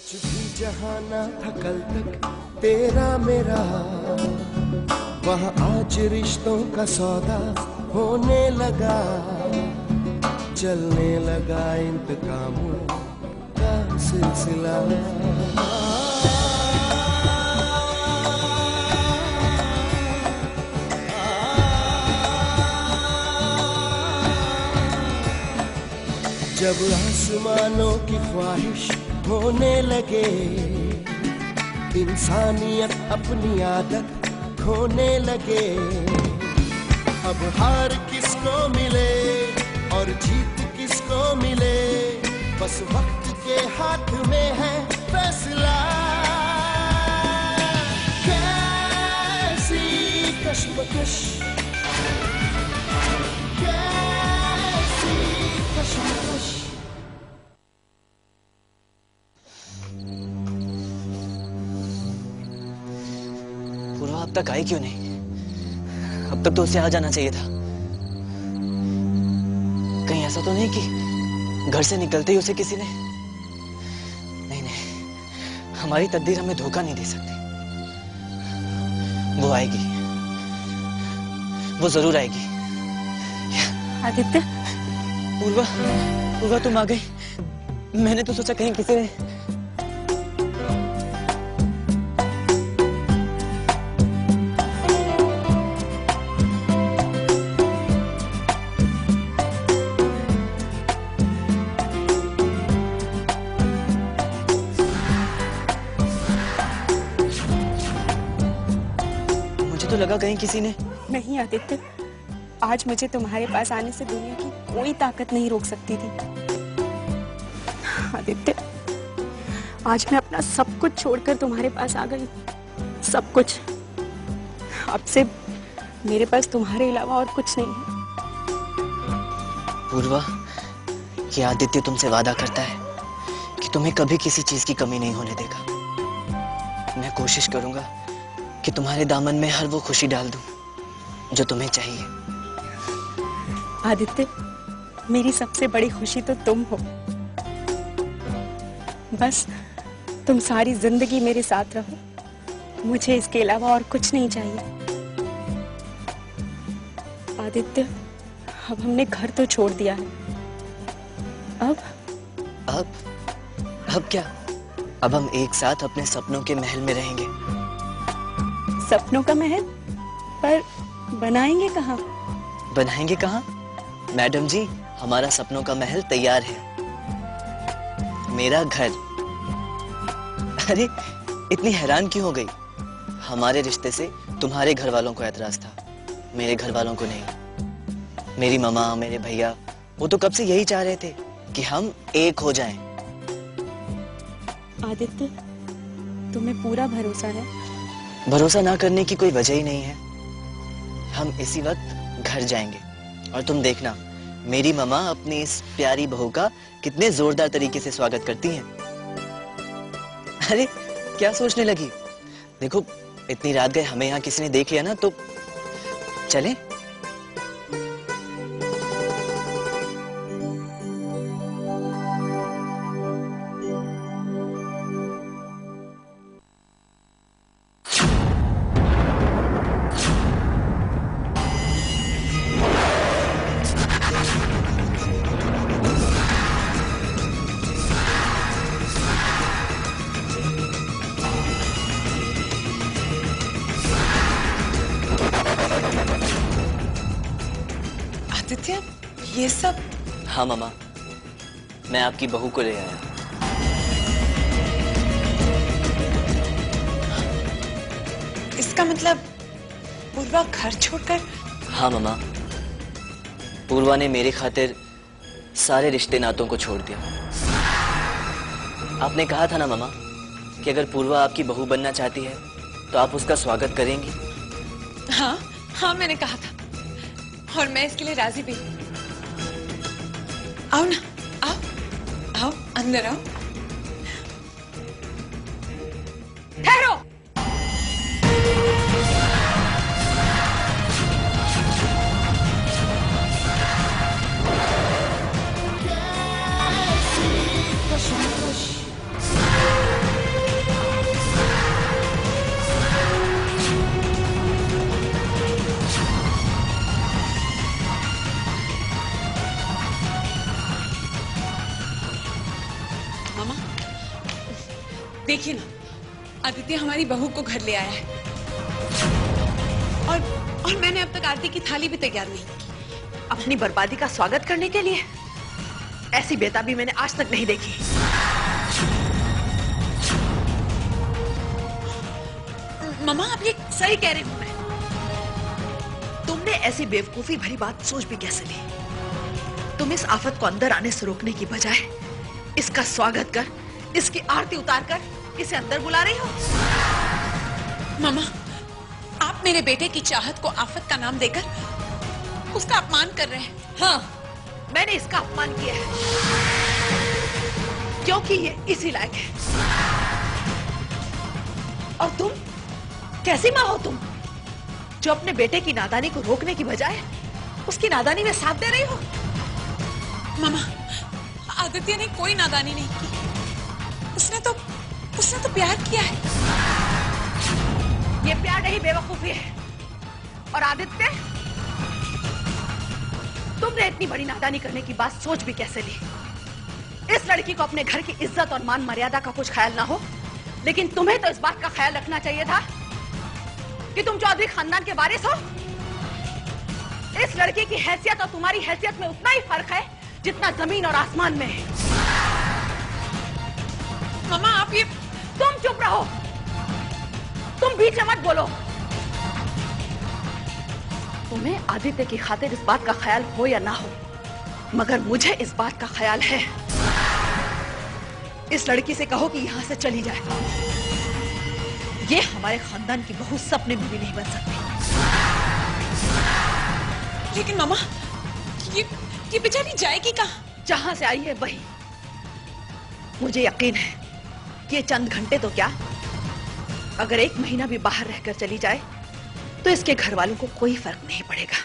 कुछ भी जहाँ ना था कल तक तेरा मेरा, वहाँ आज रिश्तों का सौदा होने लगा, चलने लगा इंतकामों का सिलसिला। जब आसमानों की ख्वाहिश होने लगे, इंसानियत अपनी आदत खोने लगे, अब हार किसको मिले और जीत किसको मिले, बस वक्त के हाथ में है फैसला। कैसी कश्मकश, कैसी कश्मकश। पूर्वा अब तक आई क्यों नहीं? अब तक तो उसे आ जाना चाहिए था। कहीं ऐसा तो नहीं कि घर से निकलते ही उसे किसी ने... नहीं नहीं, हमारी तकदीर हमें धोखा नहीं दे सकती। वो आएगी, वो जरूर आएगी। आदित्य। पूर्वा, पूर्वा तुम आ गई। मैंने तो सोचा कहीं किसी ने... तो लगा कहीं किसी ने... नहीं आदित्य, आज मुझे तुम्हारे पास आने से दुनिया की कोई ताकत नहीं रोक सकती थी। आदित्य, आज मैं अपना सब कुछ छोड़कर तुम्हारे पास आ गई, सब कुछ। अब से मेरे पास तुम्हारे अलावा और कुछ नहीं है। पूर्वा, ये आदित्य तुमसे वादा करता है कि तुम्हें कभी किसी चीज की कमी नहीं होने देगा। मैं कोशिश करूंगा कि तुम्हारे दामन में हर वो खुशी डाल दूं जो तुम्हें चाहिए। आदित्य, मेरी सबसे बड़ी खुशी तो तुम हो। बस तुम सारी जिंदगी मेरे साथ रहो, मुझे इसके अलावा और कुछ नहीं चाहिए। आदित्य, अब हमने घर तो छोड़ दिया है। अब क्या? अब हम एक साथ अपने सपनों के महल में रहेंगे। सपनों का महल? पर बनाएंगे कहाँ? बनाएंगे कहाँ? मैडम जी, हमारा सपनों का महल तैयार है। मेरा घर। अरे इतनी हैरान क्यों हो गई? हमारे रिश्ते से तुम्हारे घर वालों को ऐतराज था, मेरे घर वालों को नहीं। मेरी मामा, मेरे भैया, वो तो कब से यही चाह रहे थे कि हम एक हो जाएं। आदित्य, तुम्हें पूरा भरोसा है? भरोसा ना करने की कोई वजह ही नहीं है। हम इसी वक्त घर जाएंगे और तुम देखना मेरी मामा अपनी इस प्यारी बहू का कितने जोरदार तरीके से स्वागत करती हैं। अरे क्या सोचने लगी? देखो इतनी रात गए हमें यहाँ किसी ने देख लिया ना तो चलें? आदित्य, ये सब? हाँ मामा, मैं आपकी बहू को ले आया। इसका मतलब पूर्वा घर छोड़कर? हाँ मामा, पूर्वा ने मेरे खातिर सारे रिश्ते नातों को छोड़ दिया। आपने कहा था ना मामा कि अगर पूर्वा आपकी बहू बनना चाहती है तो आप उसका स्वागत करेंगी। हाँ हाँ, मैंने कहा था और मैं इसके लिए राजी भी हूँ। आओ ना, आओ आओ, अंदर आओ। ठहरो। कश्मकश। देखिए ना, आदित्य हमारी बहू को घर ले आया है और मैंने अब तक आरती की थाली भी तैयार नहीं की। अपनी बर्बादी का स्वागत करने के लिए? ऐसी बेताबी मैंने आज तक नहीं देखी। मम्मा आप ये सही कह रही हूं मैं। तुमने ऐसी बेवकूफी भरी बात सोच भी कैसे ली? तुम इस आफत को अंदर आने से रोकने की बजाय इसका स्वागत कर, इसकी आरती उतार कर इसे अंदर बुला रही हो। मम्मा, आप मेरे बेटे की चाहत को आफत का नाम देकर उसका अपमान कर रहे हैं। हाँ, मैंने इसका अपमान किया है क्योंकि ये इसी लायक है। और तुम कैसी माँ हो तुम, जो अपने बेटे की नादानी को रोकने की बजाय उसकी नादानी में साथ दे रही हो? मम्मा, आदित्य ने कोई नादानी नहीं की। उसने तो प्यार किया है। ये प्यार नहीं, बेवकूफी है। और आदित्य, तुमने इतनी बड़ी नादानी करने की बात सोच भी कैसे ली? इस लड़की को अपने घर की इज्जत और मान मर्यादा का कुछ ख्याल ना हो, लेकिन तुम्हें तो इस बात का ख्याल रखना चाहिए था कि तुम चौधरी खानदान के वारिस हो। इस लड़की की हैसियत और तुम्हारी हैसियत में उतना ही फर्क है जितना जमीन और आसमान में है। मम्मा आप ये... तुम चुप रहो, तुम बीच में मत बोलो। तुम्हें आदित्य की खातिर इस बात का ख्याल हो या ना हो, मगर मुझे इस बात का ख्याल है। इस लड़की से कहो कि यहां से चली जाए। ये हमारे खानदान की बहू सपने में भी नहीं बन सकती। लेकिन मम्मा, ये बेचारी जाएगी कहाँ? जहां से आई है वही। मुझे यकीन है कि ये चंद घंटे तो क्या, अगर 1 महीना भी बाहर रहकर चली जाए तो इसके घर वालों को कोई फर्क नहीं पड़ेगा।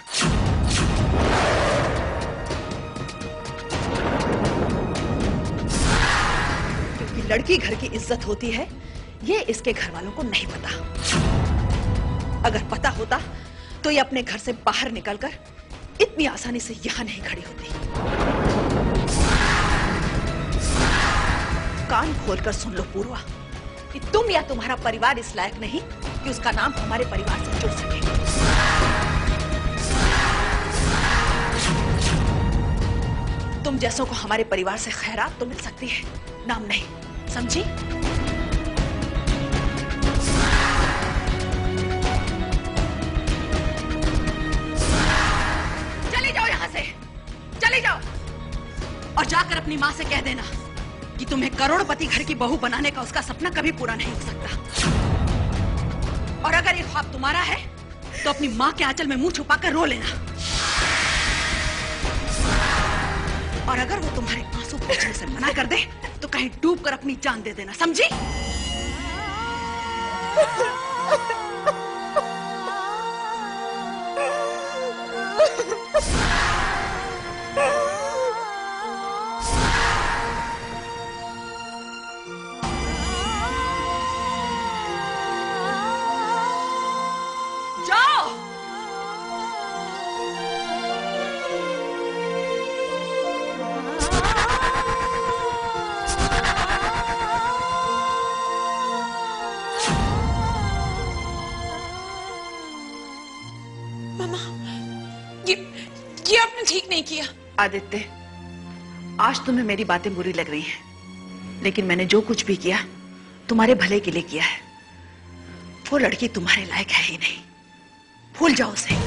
क्योंकि लड़की घर की इज्जत होती है, ये इसके घर वालों को नहीं पता। अगर पता होता तो ये अपने घर से बाहर निकलकर इतनी आसानी से यहां नहीं खड़ी होती। कान खोलकर सुन लो पूर्वा, कि तुम या तुम्हारा परिवार इस लायक नहीं कि उसका नाम हमारे परिवार से जुड़ सके। तुम जैसों को हमारे परिवार से खैरात तो मिल सकती है, नाम नहीं, समझी? चली जाओ यहां से, चली जाओ। और जाकर अपनी मां से कह देना कि तुम्हें करोड़पति घर की बहू बनाने का उसका सपना कभी पूरा नहीं हो सकता। और अगर ये ख्वाब तुम्हारा है तो अपनी मां के आंचल में मुंह छुपाकर रो लेना। और अगर वो तुम्हारे आंसू पोंछने से मना कर दे तो कहीं डूबकर अपनी जान दे देना, समझी? ये आपने ठीक नहीं किया। आदित्य, आज तुम्हें मेरी बातें बुरी लग रही हैं, लेकिन मैंने जो कुछ भी किया तुम्हारे भले के लिए किया है। वो लड़की तुम्हारे लायक है ही नहीं, भूल जाओ उसे।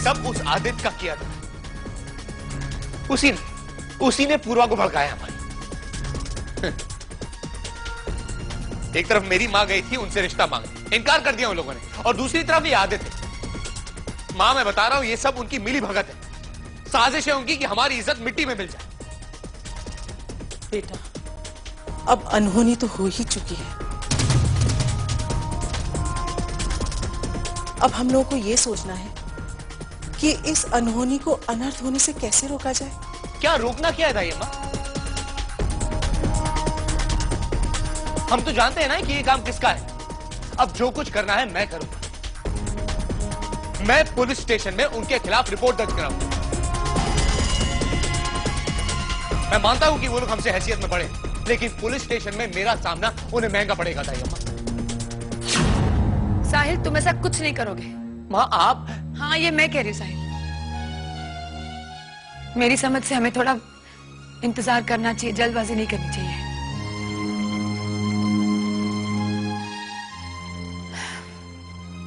सब उस आदित्य का किया था। उसी ने पूर्वा को भड़काया हमारी। एक तरफ मेरी मां गई थी उनसे रिश्ता मांगने, इनकार कर दिया उन लोगों ने, और दूसरी तरफ ये आदित्य। मां मैं बता रहा हूं, ये सब उनकी मिली भगत है, साजिश है उनकी कि हमारी इज्जत मिट्टी में मिल जाए। बेटा, अब अनहोनी तो हो ही चुकी है। अब हम लोगों को यह सोचना है कि इस अनहोनी को अनर्थ होने से कैसे रोका जाए। क्या रोकना क्या है दाई अम्मा? हम तो जानते हैं ना कि ये काम किसका है। अब जो कुछ करना है मैं करूंगा। मैं पुलिस स्टेशन में उनके खिलाफ रिपोर्ट दर्ज कराऊंगा। मैं मानता हूं कि वो लोग हमसे हैसियत में बड़े, लेकिन पुलिस स्टेशन में मेरा सामना उन्हें महंगा पड़ेगा दाई अम्मा। साहिल, तुम ऐसा कुछ नहीं करोगे। मां आप? हाँ, ये मैं कह रही हूँ साहिल। मेरी समझ से हमें थोड़ा इंतजार करना चाहिए, जल्दबाजी नहीं करनी चाहिए।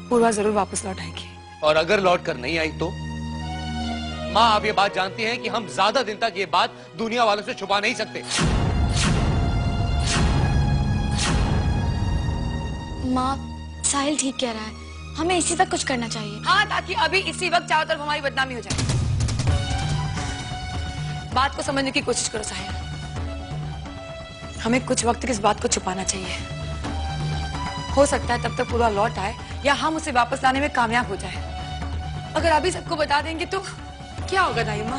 पूर्वा जरूर वापस लौट आएगी। और अगर लौट कर नहीं आई तो? मां आप ये बात जानती हैं कि हम ज्यादा दिन तक ये बात दुनिया वालों से छुपा नहीं सकते। माँ, साहिल ठीक कह रहा है, हमें इसी तक कुछ करना चाहिए। हाँ, ताकि अभी इसी वक्त चारों तरफ हमारी बदनामी हो जाए। बात को समझने की कोशिश करो साहिल। हमें कुछ वक्त इस बात को छुपाना चाहिए। हो सकता है तब तक पूरा लौट आए या हम उसे वापस लाने में कामयाब हो जाए। अगर अभी सबको बता देंगे तो क्या होगा दाई अम्मा?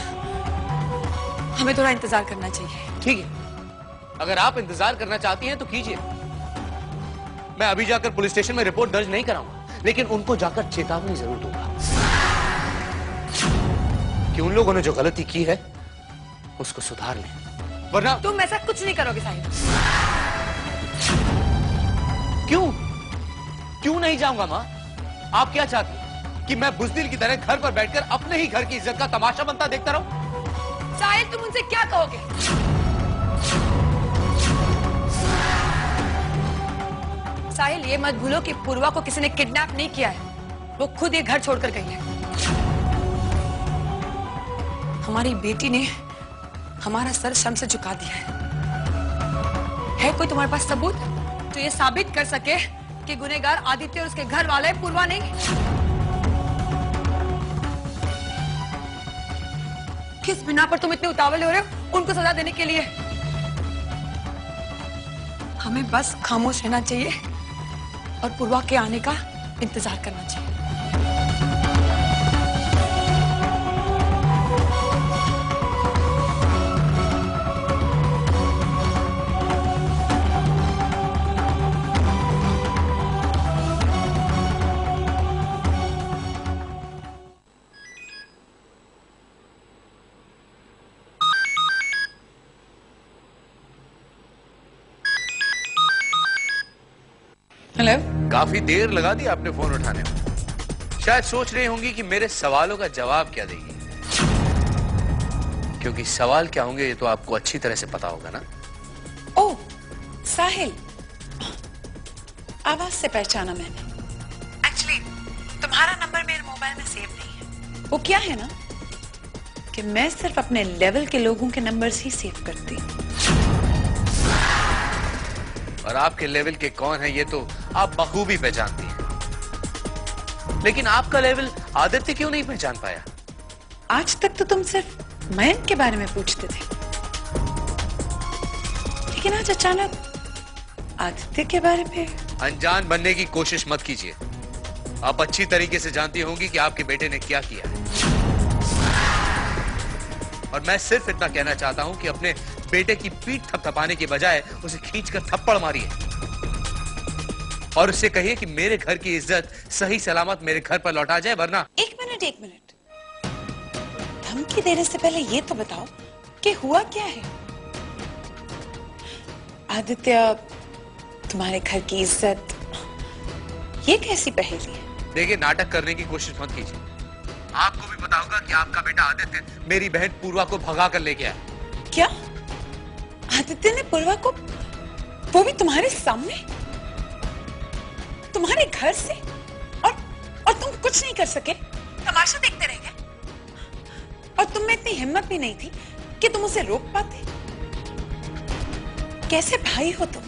हमें थोड़ा इंतजार करना चाहिए। ठीक है, अगर आप इंतजार करना चाहती हैं तो कीजिए। मैं अभी जाकर पुलिस स्टेशन में रिपोर्ट दर्ज नहीं कराऊंगा, लेकिन उनको जाकर चेतावनी जरूर दूंगा कि उन लोगों ने जो गलती की है उसको सुधार लें, वरना तुम ऐसा कुछ नहीं करोगे साहिल। क्यों नहीं जाऊंगा मां? आप क्या चाहती हैं कि मैं बुज़दिल की तरह घर पर बैठकर अपने ही घर की इज्जत का तमाशा बनता देखता रहूं? साहिल, तुम उनसे क्या कहोगे? साहिल, ये मत भूलो कि पूर्वा को किसी ने किडनैप नहीं किया है, वो खुद ये घर छोड़कर गई है। हमारी बेटी ने हमारा सर शर्म से झुका दिया है कोई तुम्हारे पास सबूत तो ये साबित कर सके कि गुनहगार आदित्य और उसके घर वाले, पूर्वा नहीं? किस बिना पर तुम इतने उतावले हो रहे हो उनको सजा देने के लिए? हमें बस खामोश रहना चाहिए और पूर्वा के आने का इंतजार करना चाहिए। हेलो। काफी देर लगा दी आपने फोन उठाने में। शायद सोच रही होंगी कि मेरे सवालों का जवाब क्या देगी, क्योंकि सवाल क्या होंगे ये तो आपको अच्छी तरह से पता होगा ना। ओह साहिल, आवाज से पहचाना मैंने। एक्चुअली तुम्हारा नंबर मेरे मोबाइल में सेव नहीं है। वो क्या है ना कि मैं सिर्फ अपने लेवल के लोगों के नंबर्स ही सेव करती हूँ। और आपके लेवल के कौन है ये तो आप बखूबी पहचानती हैं। लेकिन आपका लेवल आदित्य क्यों नहीं पहचान पाया? आज तक तो तुम सिर्फ मयंक के बारे में पूछते थे, लेकिन आज अचानक आदित्य के बारे में। अनजान बनने की कोशिश मत कीजिए। आप अच्छी तरीके से जानती होंगी कि आपके बेटे ने क्या किया है। और मैं सिर्फ इतना कहना चाहता हूं कि अपने बेटे की पीठ थपथपाने की बजाय उसे खींचकर थप्पड़ मारिए और उससे कहिए कि मेरे घर की इज्जत सही सलामत मेरे घर पर लौटा जाए, वरना। एक मिनट, धमकी देने से पहले ये तो बताओ कि हुआ क्या है? आदित्य, तुम्हारे घर की इज्जत, ये कैसी पहेली है? देखिए, नाटक करने की कोशिश मत कीजिए। आपको भी पता होगा कि आपका बेटा आदित्य मेरी बहन पूर्वा को भगा कर ले गया। क्या आदित्य ने पूर्वा को, वो भी तुम्हारे सामने, तुम्हारे घर से, और तुम कुछ नहीं कर सके? तमाशा देखते रह गए? और तुम में इतनी हिम्मत भी नहीं थी कि तुम उसे रोक पाते? कैसे भाई हो तुम?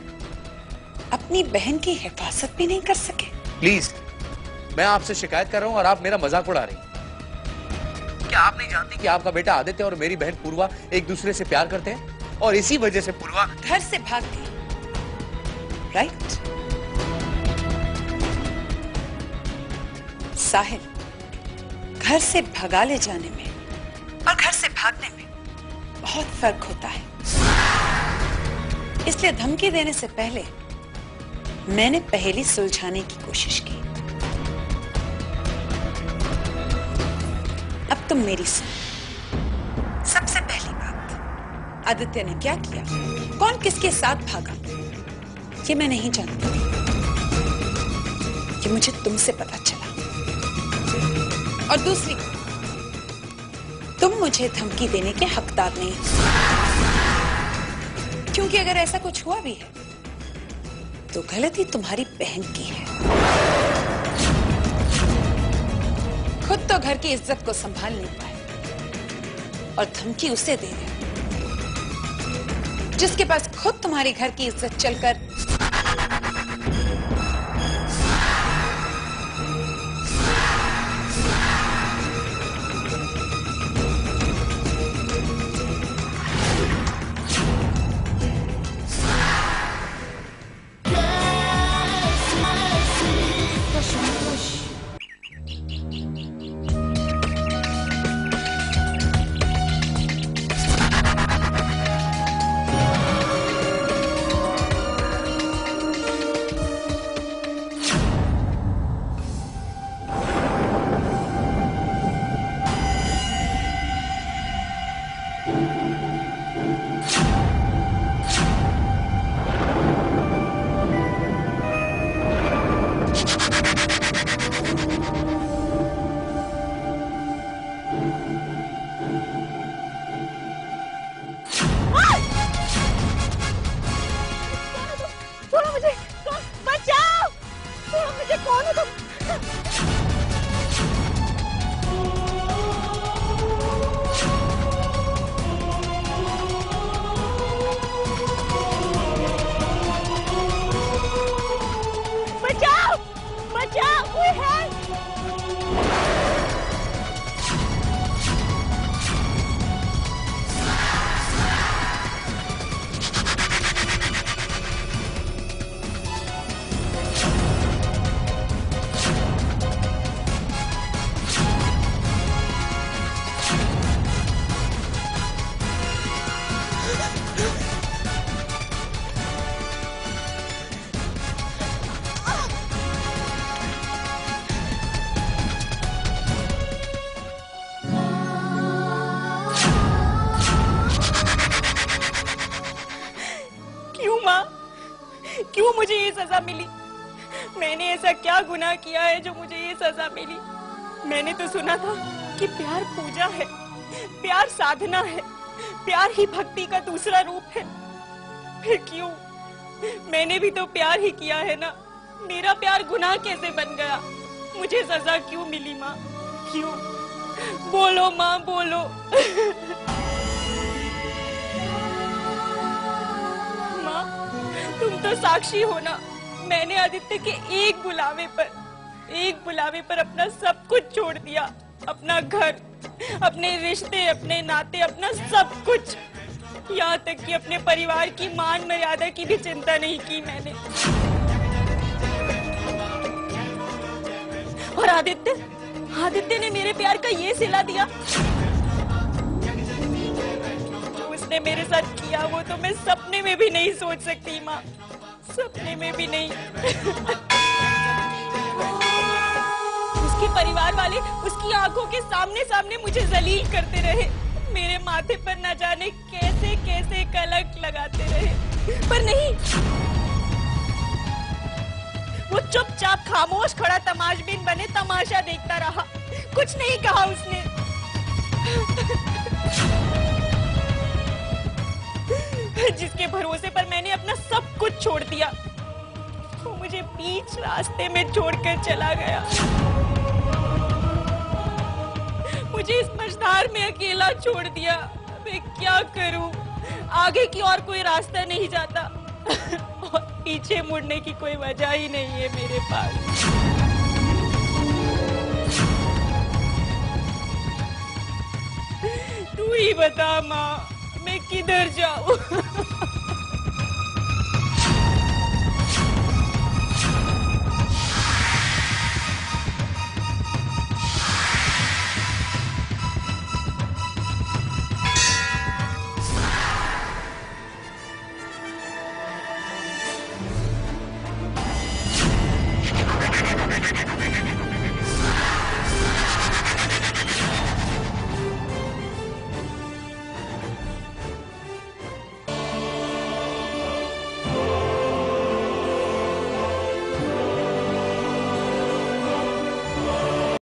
अपनी बहन की हिफाजत भी नहीं कर सके। प्लीज, मैं आपसे शिकायत कर रहा हूं और आप मेरा मजाक उड़ा रही हैं। क्या आप नहीं जानती कि आपका बेटा आदित्य और मेरी बहन पूर्वा एक दूसरे से प्यार करते हैं और इसी वजह से पूर्वा घर से भाग गई, राइट? साहिल, घर से भगा ले जाने में और घर से भागने में बहुत फर्क होता है। इसलिए धमकी देने से पहले मैंने पहेली सुलझाने की कोशिश की। अब तुम मेरी सुनो। सबसे पहली बात, आदित्य ने क्या किया, कौन किसके साथ भागा, ये मैं नहीं जानती। ये मुझे तुमसे पता चला। और दूसरी, तुम मुझे धमकी देने के हकदार नहीं हो, क्योंकि अगर ऐसा कुछ हुआ भी है तो गलती तुम्हारी बहन की है। खुद तो घर की इज्जत को संभाल नहीं पाए और धमकी उसे दे रहे जिसके पास खुद तुम्हारी घर की इज्जत चलकर क्यों मुझे ये सजा मिली? मैंने ऐसा क्या गुनाह किया है जो मुझे ये सजा मिली? मैंने तो सुना था कि प्यार पूजा है, प्यार साधना है, प्यार ही भक्ति का दूसरा रूप है। फिर क्यों? मैंने भी तो प्यार ही किया है ना। मेरा प्यार गुनाह कैसे बन गया? मुझे सजा क्यों मिली माँ? क्यों? बोलो माँ, बोलो। माँ, तुम तो साक्षी हो ना। मैंने आदित्य के एक बुलावे पर अपना सब कुछ छोड़ दिया। अपना घर, अपने रिश्ते, अपने नाते, अपना सब कुछ। यहाँ तक कि अपने परिवार की मान मर्यादा की भी चिंता नहीं की मैंने। और आदित्य ने मेरे प्यार का ये सिला दिया। जो उसने मेरे साथ किया वो तो मैं सपने में भी नहीं सोच सकती माँ, सपने में भी नहीं। उसके परिवार वाले उसकी आंखों के सामने मुझे जलील करते रहे। मेरे माथे पर न जाने कैसे कैसे कलंक लगाते रहे, पर नहीं, वो चुपचाप खामोश खड़ा तमाशबीन बने तमाशा देखता रहा। कुछ नहीं कहा उसने। जिसके भरोसे पर मैंने अपना सब कुछ छोड़ दिया, वो मुझे बीच रास्ते में छोड़कर चला गया। मुझे इस मझधार में अकेला छोड़ दिया। मैं क्या करूं? आगे की और कोई रास्ता नहीं जाता और पीछे मुड़ने की कोई वजह ही नहीं है मेरे पास। तू ही बता माँ, मैं किधर जाऊं?